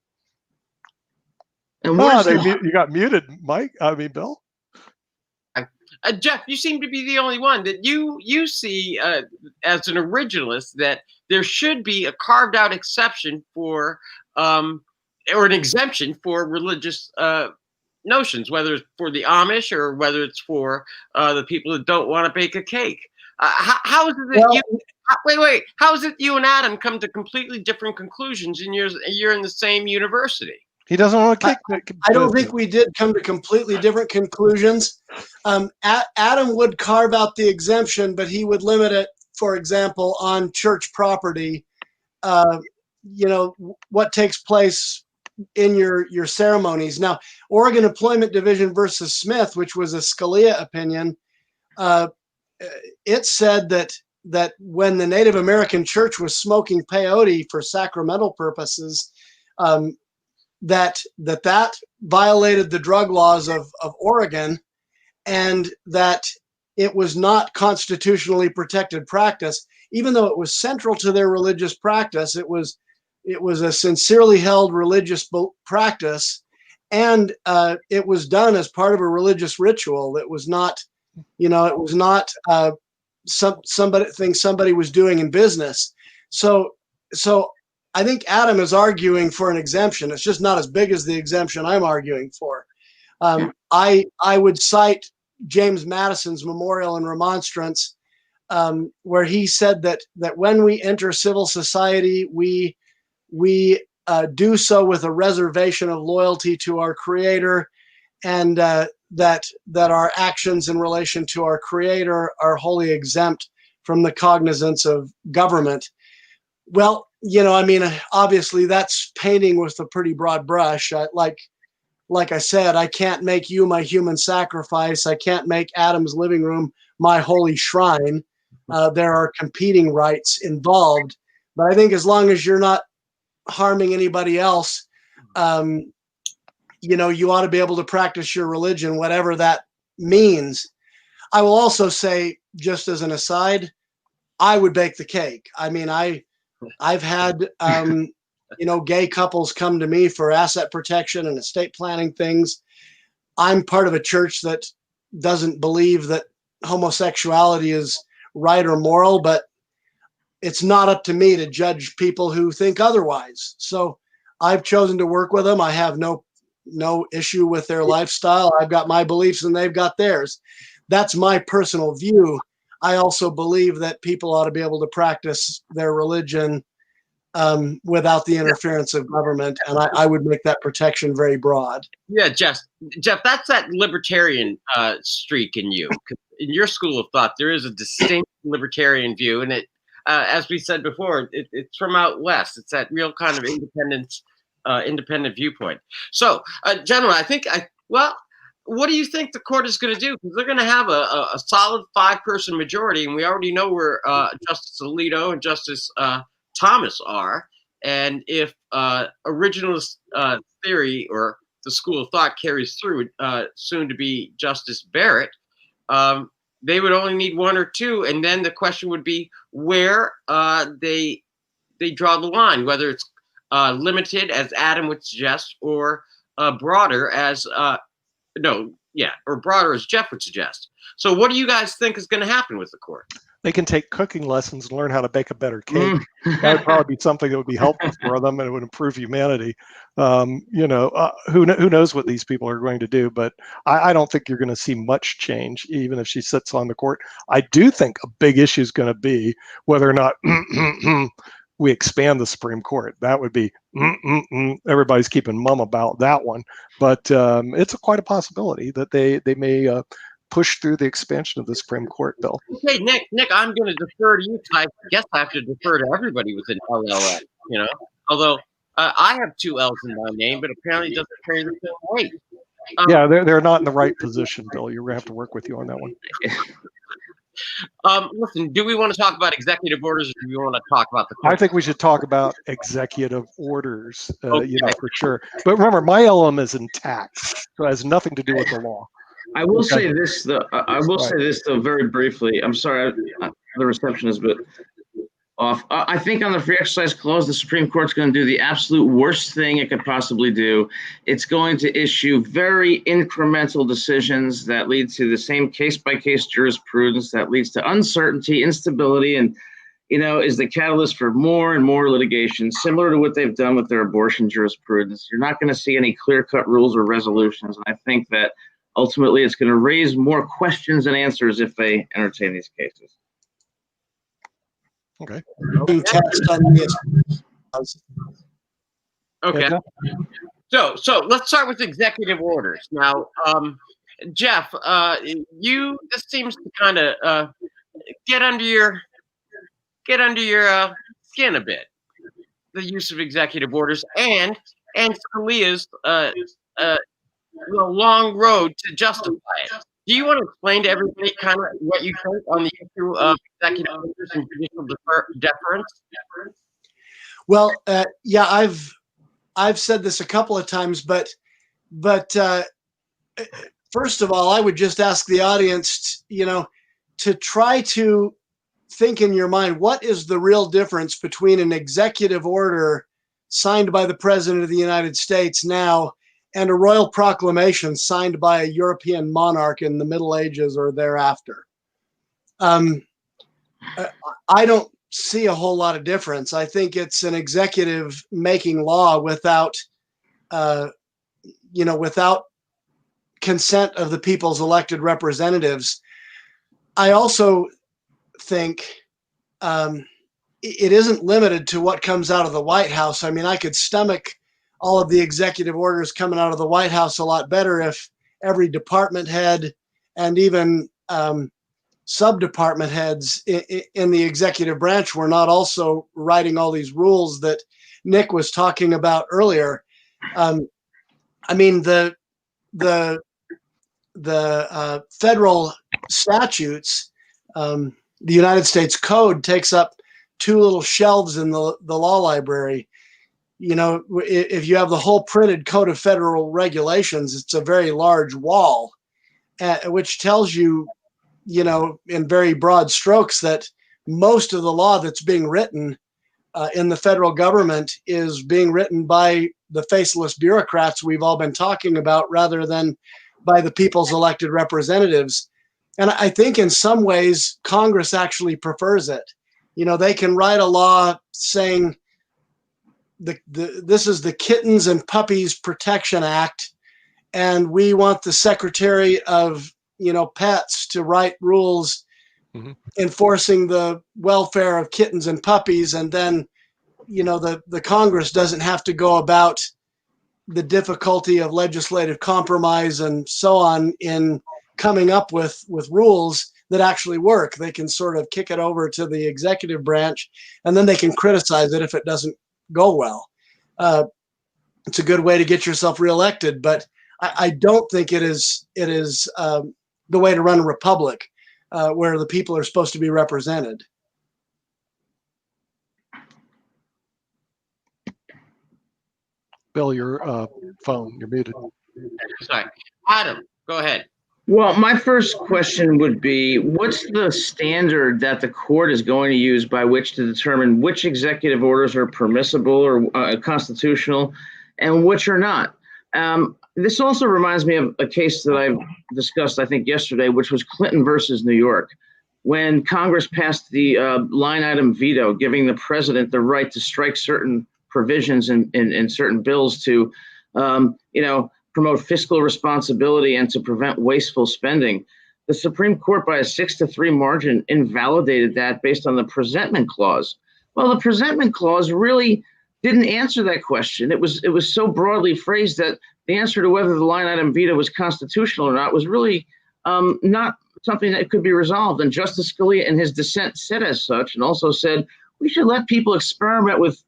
And You got muted, Mike. Bill. Jeff, you seem to be the only one that you see as an originalist that there should be a carved out exception for or an exemption for religious notions, whether it's for the Amish or whether it's for the people that don't want to bake a cake. How is it that how is it you and Adam come to completely different conclusions and you're in the same university? He doesn't want to cake. I don't think we did come to completely different conclusions. Adam would carve out the exemption, but he would limit it, for example, on church property. What takes place in your ceremonies. Now, Oregon Employment Division versus Smith, which was a Scalia opinion, it said that when the Native American church was smoking peyote for sacramental purposes, that violated the drug laws of Oregon, and that it was not constitutionally protected practice, even though it was central to their religious practice. It was a sincerely held religious practice, and it was done as part of a religious ritual. It was not, somebody was doing in business. So I think Adam is arguing for an exemption. It's just not as big as the exemption I'm arguing for. I would cite James Madison's memorial and remonstrance, where he said that when we enter civil society, we do so with a reservation of loyalty to our Creator, and that our actions in relation to our Creator are wholly exempt from the cognizance of government. Well, obviously that's painting with a pretty broad brush. Like I said, I can't make you my human sacrifice. I can't make Adam's living room my holy shrine. There are competing rights involved. But I think as long as you're not harming anybody else, you ought to be able to practice your religion, whatever that means. I will also say, just as an aside, I would bake the cake. I mean, I've had, gay couples come to me for asset protection and estate planning things. I'm part of a church that doesn't believe that homosexuality is right or moral, but it's not up to me to judge people who think otherwise. So I've chosen to work with them. I have no issue with their lifestyle. I've got my beliefs and they've got theirs. That's my personal view. I also believe that people ought to be able to practice their religion without the interference of government, and I would make that protection very broad. Yeah, Jeff, that's that libertarian streak in you. In your school of thought, there is a distinct libertarian view, and it, as we said before, it's from out west. It's that real kind of independent viewpoint. So, gentlemen, what do you think the court is going to do? Because they're going to have a solid 5-person majority, and we already know where Justice Alito and Justice Thomas are. And if originalist theory or the school of thought carries through, soon to be Justice Barrett, they would only need 1 or 2, and then the question would be where they draw the line, whether it's limited, as Adam would suggest, or broader, as broader, as Jeff would suggest. So what do you guys think is going to happen with the court? They can take cooking lessons and learn how to bake a better cake. That would probably be something that would be helpful for them, and it would improve humanity. Who knows what these people are going to do, but I don't think you're going to see much change, even if she sits on the court. I do think a big issue is going to be whether or not we expand the Supreme Court. That would be everybody's keeping mum about that one, but it's quite a possibility that they may push through the expansion of the Supreme Court bill. Okay, Nick, I'm going to defer to you because I guess I have to defer to everybody with an LLM. Although I have 2 L's in my name, but apparently it doesn't carry the same weight. Yeah, they're not in the right position, Bill. You're going to have to work with you on that one. Listen, do we want to talk about executive orders, or do we want to talk about the court? I think we should talk about executive orders, Okay. for sure. But remember, my LM is intact, so it has nothing to do with the law. I will say this, though. Say this, though, very briefly. I'm sorry, the reception is a bit off. I think on the free exercise clause, the Supreme Court's going to do the absolute worst thing it could possibly do. It's going to issue very incremental decisions that lead to the same case-by-case jurisprudence that leads to uncertainty, instability, and, is the catalyst for more and more litigation, similar to what they've done with their abortion jurisprudence. You're not going to see any clear-cut rules or resolutions, and I think that ultimately it's going to raise more questions than answers if they entertain these cases. Okay. Okay. So let's start with executive orders. Now, Jeff, this seems to kind of get under your skin a bit. The use of executive orders and Scalia's long road to justify it. Do you want to explain to everybody kind of what you think on the issue of executive orders and judicial deference? Well, yeah, I've said this a couple of times, but first of all, I would just ask the audience, to try to think in your mind, what is the real difference between an executive order signed by the President of the United States now and a royal proclamation signed by a European monarch in the Middle Ages or thereafter? I don't see a whole lot of difference. I think it's an executive making law without consent of the people's elected representatives. I also think it isn't limited to what comes out of the White House. I mean, I could stomach all of the executive orders coming out of the White House a lot better if every department head and even sub-department heads in the executive branch were not also writing all these rules that Nick was talking about earlier. I mean, the federal statutes, the United States Code takes up 2 little shelves in the law library. If you have the whole printed Code of Federal Regulations, it's a very large wall, which tells you, in very broad strokes, that most of the law that's being written in the federal government is being written by the faceless bureaucrats we've all been talking about, rather than by the people's elected representatives. And I think in some ways, Congress actually prefers it. They can write a law saying this is the Kittens and Puppies Protection Act, and we want the Secretary of Pets to write rules enforcing the welfare of kittens and puppies, and then the Congress doesn't have to go about the difficulty of legislative compromise and so on in coming up with rules that actually work. They can sort of kick it over to the executive branch, and then they can criticize it if it doesn't go well. It's a good way to get yourself reelected, but I don't think it is the way to run a republic where the people are supposed to be represented. Bill, your phone, you're muted. Sorry. Adam, go ahead. Well, my first question would be, what's the standard that the court is going to use by which to determine which executive orders are permissible or constitutional and which are not? This also reminds me of a case that I discussed, I think, yesterday, which was Clinton versus New York, when Congress passed the line item veto, giving the president the right to strike certain provisions in certain bills to, promote fiscal responsibility and to prevent wasteful spending. The Supreme Court, by a 6-3 margin, invalidated that based on the presentment clause. Well, the presentment clause really didn't answer that question. It was so broadly phrased that the answer to whether the line item veto was constitutional or not was really not something that could be resolved. And Justice Scalia, in his dissent, said as such, and also said we should let people experiment with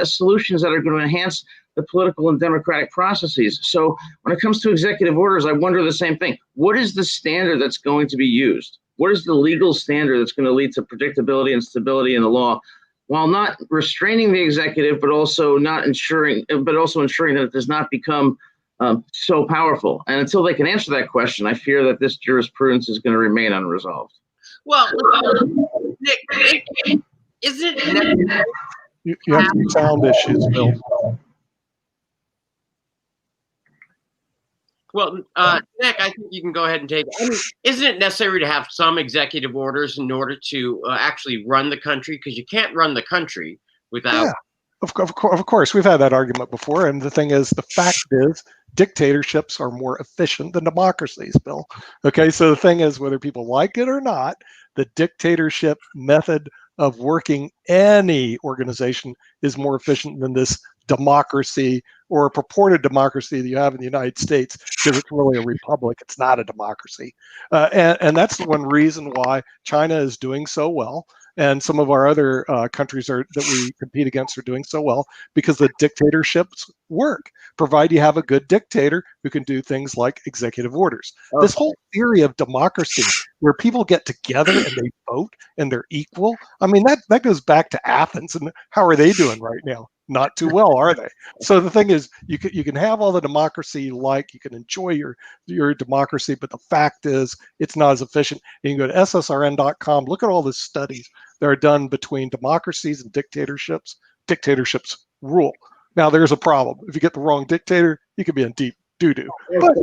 solutions that are going to enhance the political and democratic processes. So when it comes to executive orders, I wonder the same thing. What is the standard that's going to be used? What is the legal standard that's going to lead to predictability and stability in the law, while not restraining the executive, but also ensuring that it does not become so powerful? And until they can answer that question, I fear that this jurisprudence is going to remain unresolved. Well, Nick, isn't it? You have some sound issues, Bill. Well, Nick, I think you can go ahead and take it. I mean, isn't it necessary to have some executive orders in order to actually run the country? Because you can't run the country without. Yeah, of course. We've had that argument before. And the thing is, the fact is, dictatorships are more efficient than democracies, Bill. Okay, so the thing is, whether people like it or not, the dictatorship method of working any organization is more efficient than this democracy or a purported democracy that you have in the United States, because it's really a republic. It's not a democracy. And that's the one reason why China is doing so well. And some of our other countries that we compete against are doing so well, because the dictatorships work, provided you have a good dictator who can do things like executive orders. Okay. This whole theory of democracy, where people get together and they vote and they're equal, I mean, that goes back to Athens. And how are they doing right now? Not too well, are they? So the thing is, you can have all the democracy you like, you can enjoy your democracy, but the fact is, it's not as efficient. And you can go to ssrn.com, look at all the studies that are done between democracies and dictatorships. Dictatorships rule. Now, there's a problem. If you get the wrong dictator, you could be in deep doo-doo. But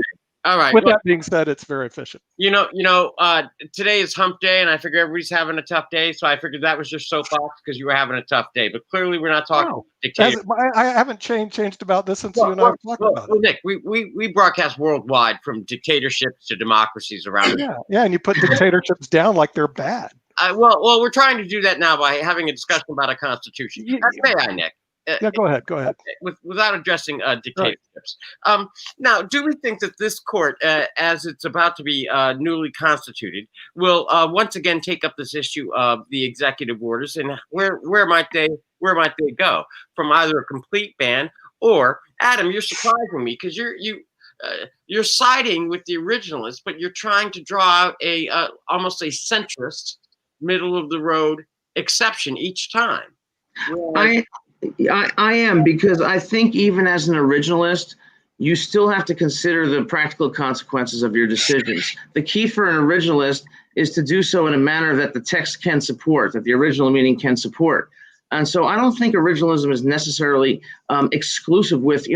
all right. With that being said, it's very efficient. Today is hump day, and I figure everybody's having a tough day, so I figured that was your soapbox because you were having a tough day. But clearly, we're not talking dictators. I haven't changed about this since you and I talked about it. Nick, we broadcast worldwide, from dictatorships to democracies around. Yeah, and you put dictatorships down like they're bad. Well, we're trying to do that now by having a discussion about a constitution. May I, Nick? Yeah, go ahead. Without addressing dictatorships. Right. Now, do we think that this court, as it's about to be newly constituted, will once again take up this issue of the executive orders, and where might they go? From either a complete ban or, Adam, you're surprising me because you're siding with the originalists, but you're trying to draw out almost a centrist, middle of the road exception each time. I am, because I think even as an originalist, you still have to consider the practical consequences of your decisions. The key for an originalist is to do so in a manner that the text can support, that the original meaning can support. And so I don't think originalism is necessarily exclusive with,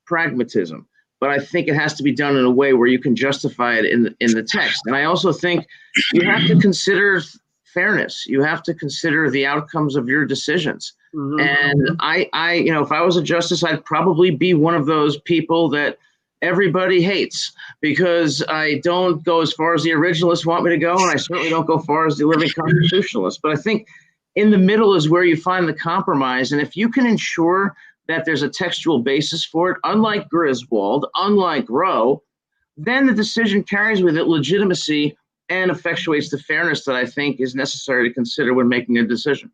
pragmatism, but I think it has to be done in a way where you can justify it in the text. And I also think you have to consider fairness. You have to consider the outcomes of your decisions. Mm-hmm. And I, if I was a justice, I'd probably be one of those people that everybody hates, because I don't go as far as the originalists want me to go, and I certainly don't go far as the living constitutionalists. But I think in the middle is where you find the compromise. And if you can ensure that there's a textual basis for it, unlike Griswold, unlike Roe, then the decision carries with it legitimacy and effectuates the fairness that I think is necessary to consider when making a decision.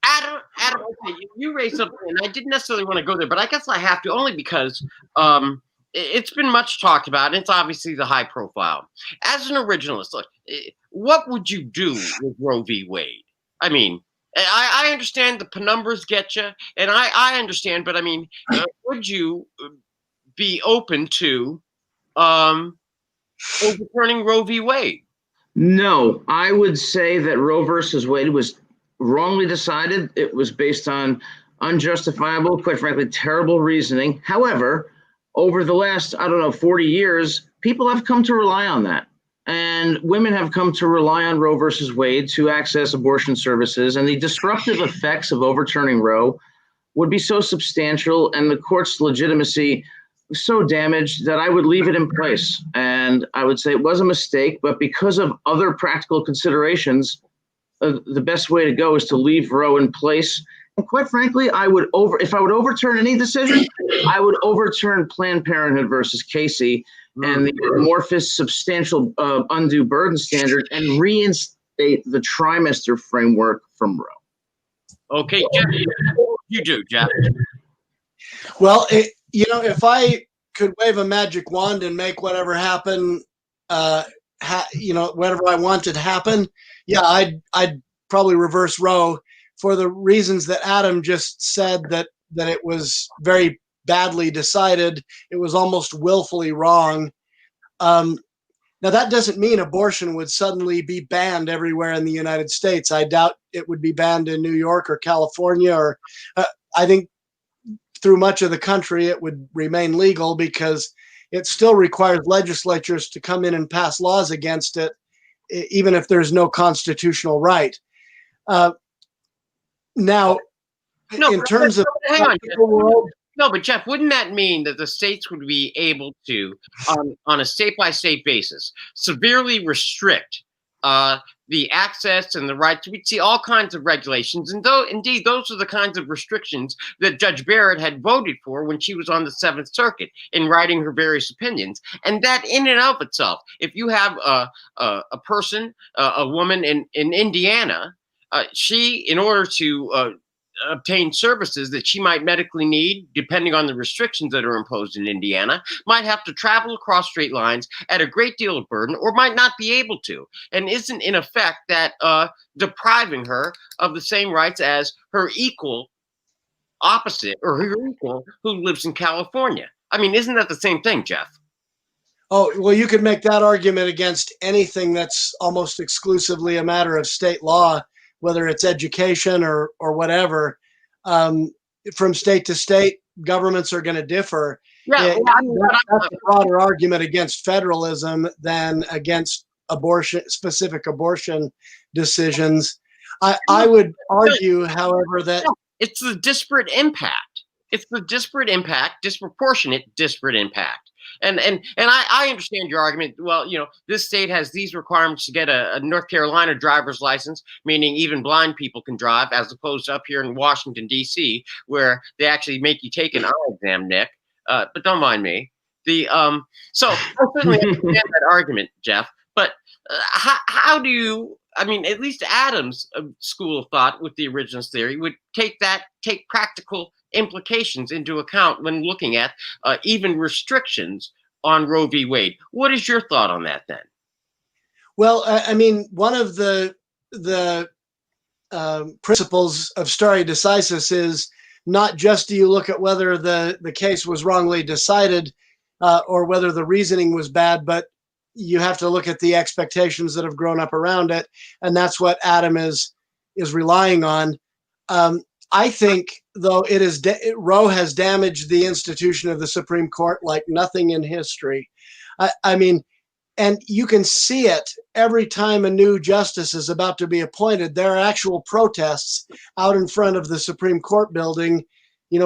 Adam, okay, you raised something, and I didn't necessarily want to go there, but I guess I have to, only because it's been much talked about, and it's obviously the high profile. As an originalist, look, what would you do with Roe v. Wade? I mean, I understand the penumbras get you, and I understand, but I mean, would you be open to overturning Roe v. Wade? No, I would say that Roe versus Wade was wrongly decided. It was based on unjustifiable, quite frankly, terrible reasoning. However, over the last, 40 years, people have come to rely on that. And women have come to rely on Roe versus Wade to access abortion services. And the disruptive effects of overturning Roe would be so substantial, and the court's legitimacy so damaged, that I would leave it in place. And I would say it was a mistake, but because of other practical considerations, the best way to go is to leave Roe in place. And quite frankly, if I would overturn any decision, I would overturn Planned Parenthood versus Casey and the amorphous, substantial undue burden standard and reinstate the trimester framework from Roe. Okay, Jeff, you do, Jeff. Well, if I could wave a magic wand and make whatever happen, whatever I wanted happen, yeah, I'd probably reverse Roe for the reasons that Adam just said, that it was very badly decided. It was almost willfully wrong. Now, that doesn't mean abortion would suddenly be banned everywhere in the United States. I doubt it would be banned in New York or California, or I think through much of the country it would remain legal, because it still requires legislatures to come in and pass laws against it, even if there's no constitutional right. Now, in terms of hang on, world, no, but Jeff, wouldn't that mean that the states would be able to, on a state-by-state basis, severely restrict the access and the rights? We'd see all kinds of regulations, and indeed, those are the kinds of restrictions that Judge Barrett had voted for when she was on the Seventh Circuit in writing her various opinions. And that, in and of itself, if you have a person, a woman in Indiana, she, in order to obtain services that she might medically need, depending on the restrictions that are imposed in Indiana, might have to travel across state lines at a great deal of burden, or might not be able to, and isn't in effect that depriving her of the same rights as her equal opposite, or her equal who lives in California. I mean, isn't that the same thing, Jeff? Oh, well, you could make that argument against anything that's almost exclusively a matter of state law, whether it's education or whatever. From state to state, governments are going to differ. Yeah, that's a broader argument against federalism than against specific abortion decisions. I would argue, however, that it's the disparate impact. It's the disproportionate disparate impact. And I understand your argument. Well, this state has these requirements to get a North Carolina driver's license, meaning even blind people can drive, as opposed to up here in Washington, D.C., where they actually make you take an eye exam, Nick. But don't mind me. So I certainly understand that argument, Jeff. But how do you? I mean, at least Adam's school of thought with the originalist theory would take practical implications into account when looking at even restrictions on Roe v. Wade. What is your thought on that then? Well, I mean, one of the principles of stare decisis is not just do you look at whether the case was wrongly decided or whether the reasoning was bad, but you have to look at the expectations that have grown up around it, and that's what Adam is relying on. I think, though, Roe has damaged the institution of the Supreme Court like nothing in history. I mean, and you can see it every time a new justice is about to be appointed. There are actual protests out in front of the Supreme Court building,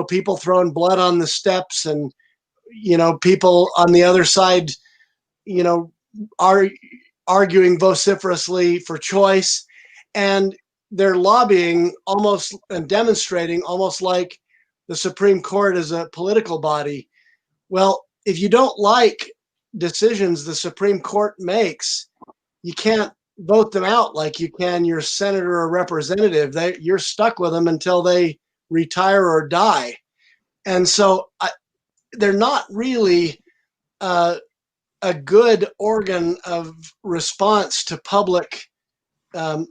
people throwing blood on the steps, and, people on the other side, are arguing vociferously for choice. And they're lobbying almost and demonstrating almost like the Supreme Court is a political body. Well, if you don't like decisions the Supreme Court makes, you can't vote them out like you can your senator or representative. You're stuck with them until they retire or die. And so they're not really a good organ of response to public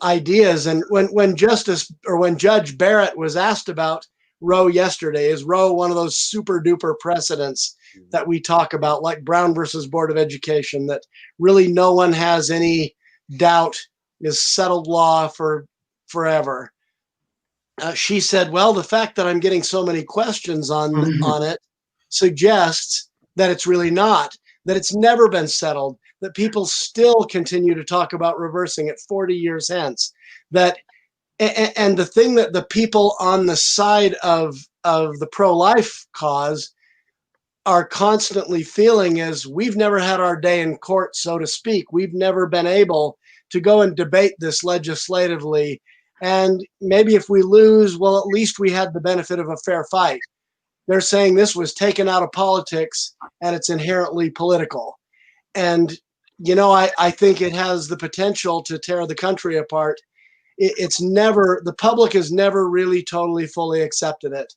ideas. And when Judge Barrett was asked about Roe yesterday, is Roe one of those super duper precedents that we talk about, like Brown versus Board of Education, that really no one has any doubt is settled law for forever? She said, well, the fact that I'm getting so many questions on it suggests that it's really not, that it's never been settled, that people still continue to talk about reversing it 40 years hence. And the thing that the people on the side of the pro-life cause are constantly feeling is we've never had our day in court, so to speak. We've never been able to go and debate this legislatively. And maybe if we lose, well, at least we had the benefit of a fair fight. They're saying this was taken out of politics and it's inherently political. And, I think it has the potential to tear the country apart. The public has never really totally fully accepted it.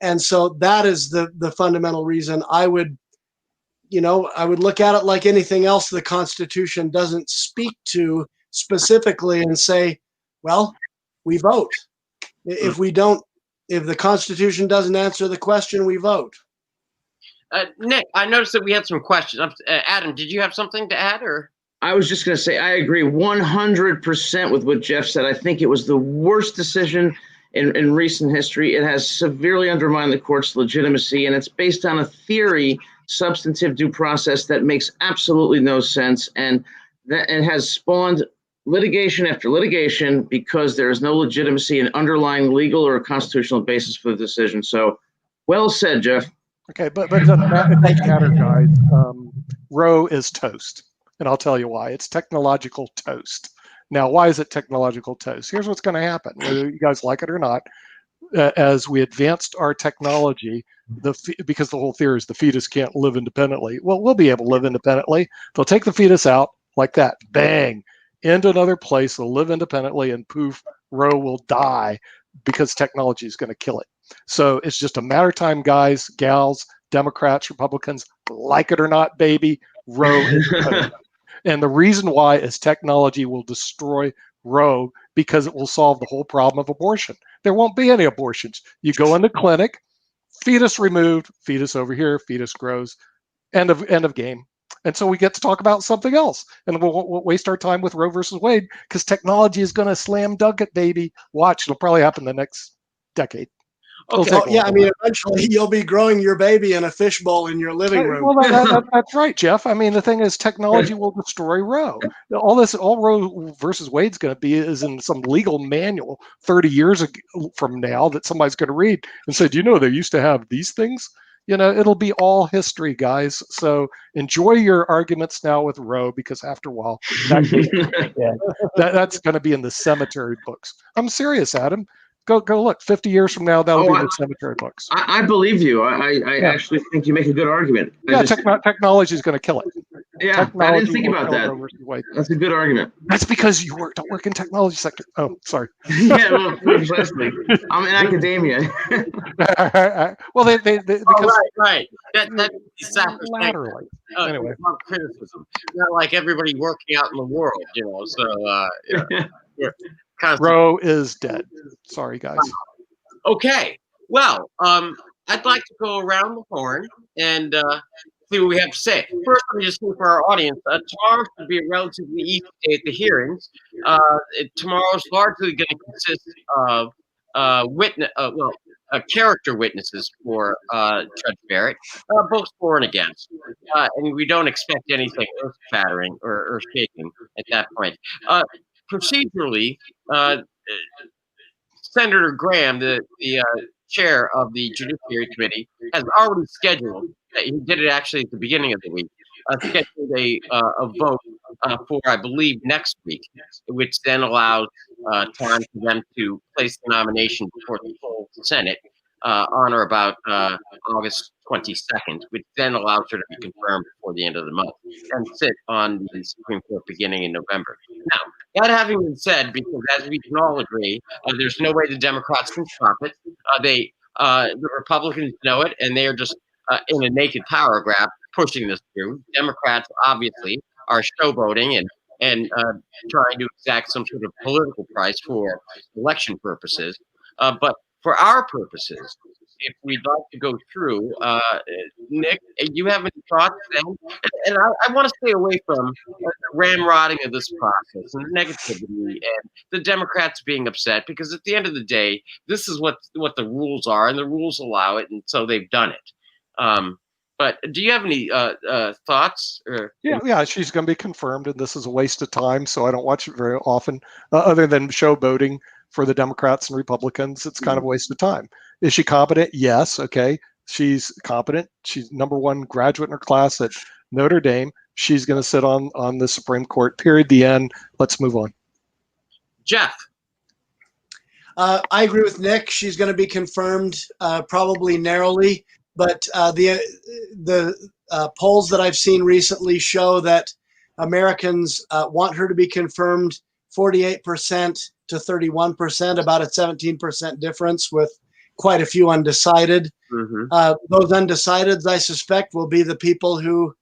And so that is the fundamental reason I would look at it like anything else the Constitution doesn't speak to specifically and say, well, we vote. If the Constitution doesn't answer the question, we vote. Nick, I noticed that we had some questions. Adam, did you have something to add, or? I was just going to say, I agree 100% with what Jeff said. I think it was the worst decision in recent history. It has severely undermined the court's legitimacy, and it's based on a theory, substantive due process, that makes absolutely no sense, and that it has spawned litigation after litigation because there is no legitimacy and underlying legal or constitutional basis for the decision. So, well said, Jeff. Okay, but it doesn't matter, guys. Roe is toast, and I'll tell you why. It's technological toast. Now, why is it technological toast? Here's what's going to happen, whether you guys like it or not. As we advanced our technology, because the whole theory is the fetus can't live independently. Well, we'll be able to live independently. They'll take the fetus out like that, bang, into another place. They'll live independently, and poof, Roe will die because technology is going to kill it. So it's just a matter of time, guys, gals, Democrats, Republicans, like it or not, baby, Roe is toast. And the reason why is technology will destroy Roe because it will solve the whole problem of abortion. There won't be any abortions. You go in the clinic, fetus removed, fetus over here, fetus grows, end of game. And so we get to talk about something else. And we'll waste our time with Roe versus Wade because technology is going to slam dunk it, baby. Watch, it'll probably happen the next decade. Okay. Well, yeah, I mean, eventually you'll be growing your baby in a fishbowl in your living room. Well, that's right, Jeff. I mean, the thing is, technology will destroy Roe. All Roe versus Wade's going to be is in some legal manual 30 years from now that somebody's going to read and say, do you know they used to have these things? It'll be all history, guys. So enjoy your arguments now with Roe, because after a while, that's going to be in the cemetery books. I'm serious, Adam. Go look. 50 years from now, that'll be in the cemetery books. I believe you. I actually think you make a good argument. Technology is going to kill it. Yeah, I didn't think about that. That's a good argument. That's because you don't work in technology sector. Oh, sorry. Yeah, well, precisely. I'm in academia. Well, because right. That's laterally. Anyway, criticism. Not like everybody working out in the world, So Roe is dead. Sorry, guys. Okay. Well, I'd like to go around the horn and see what we have to say. First, let me just say for our audience, tomorrow should be a relatively easy day at the hearings. Tomorrow's largely going to consist of character witnesses for Judge Barrett, both for and against. And we don't expect anything earth-shattering or shaking at that point. Procedurally, Senator Graham, the chair of the Judiciary Committee, has already scheduled, he did it actually at the beginning of the week, scheduled a vote for, I believe, next week, which then allows time for them to place the nomination before the full Senate on or about August 22nd, which then allows her to be confirmed before the end of the month and sit on the Supreme Court beginning in November. Now, that having been said, because as we can all agree, there's no way the Democrats can stop it. The Republicans know it, and they are just in a naked power grab pushing this through. Democrats obviously are showboating and trying to exact some sort of political price for election purposes. But for our purposes, if we'd like to go through, Nick, you have any thoughts then? And I want to stay away from the ramrodding of this process and the negativity and the Democrats being upset, because at the end of the day, this is what the rules are, and the rules allow it, and so they've done it. But do you have any thoughts? Yeah, she's going to be confirmed, and this is a waste of time, so I don't watch it very often, other than showboating for the Democrats and Republicans. It's kind of a waste of time. Is she competent? Yes. Okay. She's competent. She's #1 graduate in her class at Notre Dame. She's going to sit on the Supreme Court. Period. The end. Let's move on. Jeff. I agree with Nick. She's going to be confirmed, probably narrowly, but the polls that I've seen recently show that Americans want her to be confirmed 48% to 31%, about a 17% difference, with quite a few undecided. Those undecideds, I suspect, will be the people who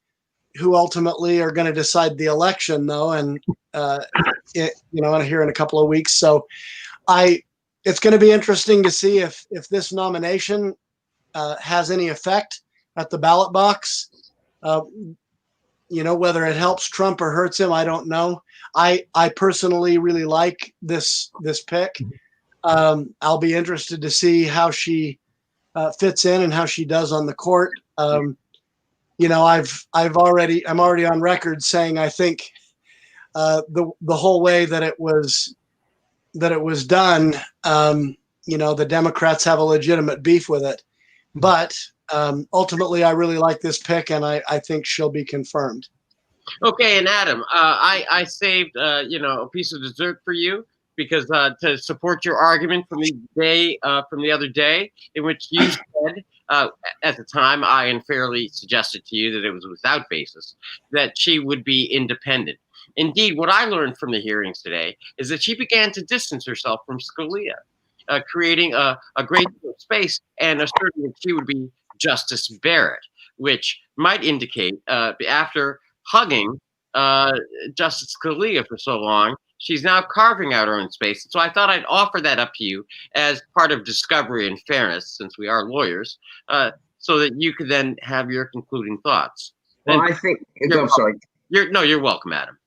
ultimately are going to decide the election, though, and here in a couple of weeks. So it's going to be interesting to see if this nomination has any effect at the ballot box. Whether it helps Trump or hurts him, I don't know. I personally really like this pick. I'll be interested to see how she fits in and how she does on the court. I'm already on record saying I think the whole way that it was done, the Democrats have a legitimate beef with it. But ultimately, I really like this pick, and I think she'll be confirmed. Okay, and Adam, I saved a piece of dessert for you, because to support your argument from the other day, in which you said at the time I unfairly suggested to you that it was without basis, that she would be independent. Indeed, what I learned from the hearings today is that she began to distance herself from Scalia, creating a great space and asserting that she would be Justice Barrett, which might indicate after hugging Justice Scalia for so long, she's now carving out her own space. So I thought I'd offer that up to you as part of discovery and fairness, since we are lawyers, so that you could then have your concluding thoughts. Well, I think I'm sorry. You're welcome, Adam.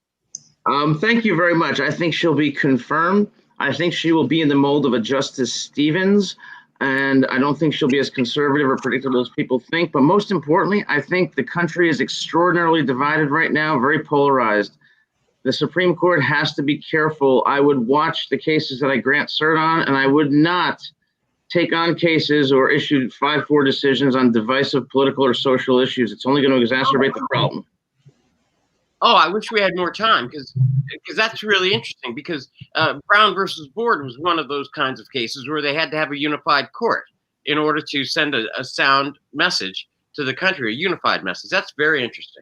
Thank you very much. I think she'll be confirmed. I think she will be in the mold of a Justice Stevens, and I don't think she'll be as conservative or predictable as people think. But most importantly, I think the country is extraordinarily divided right now, very polarized. The Supreme Court has to be careful. I would watch the cases that I grant cert on, and I would not take on cases or issue 5-4 decisions on divisive political or social issues. It's only going to exacerbate the problem. Oh, I wish we had more time, because that's really interesting, because Brown versus Board was one of those kinds of cases where they had to have a unified court in order to send a sound message to the country, a unified message. That's very interesting.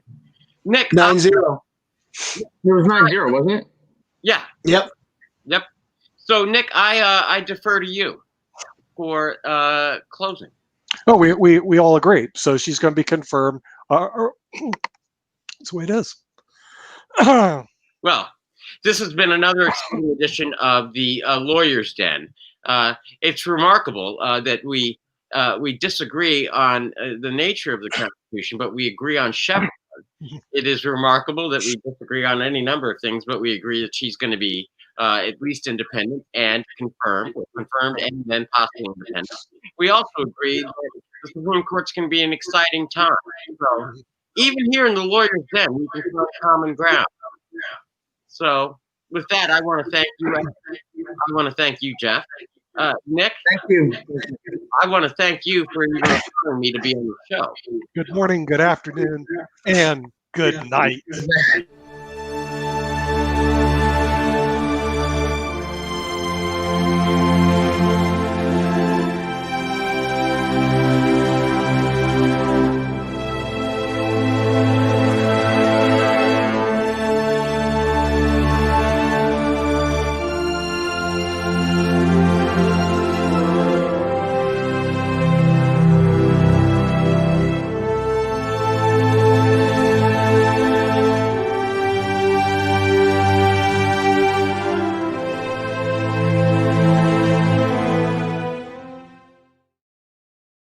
Nick. 9-0. It was 9-0, wasn't it? Yeah. Yep. So, Nick, I defer to you for closing. Oh, we all agree. So she's going to be confirmed. That's the way it is. Well, this has been another exciting edition of the Lawyer's Den. It's remarkable that we disagree on the nature of the Constitution, but we agree on Chevron. It is remarkable that we disagree on any number of things, but we agree that she's going to be at least independent and confirmed and then possibly independent. We also agree that the Supreme Court's can be an exciting time. So even here in the Lawyer's Den, we can find common ground. So with that, I want to thank you. I want to thank you, Jeff. Nick, thank you. I want to thank you for inviting me to be on the show. Good morning, good afternoon, and good night.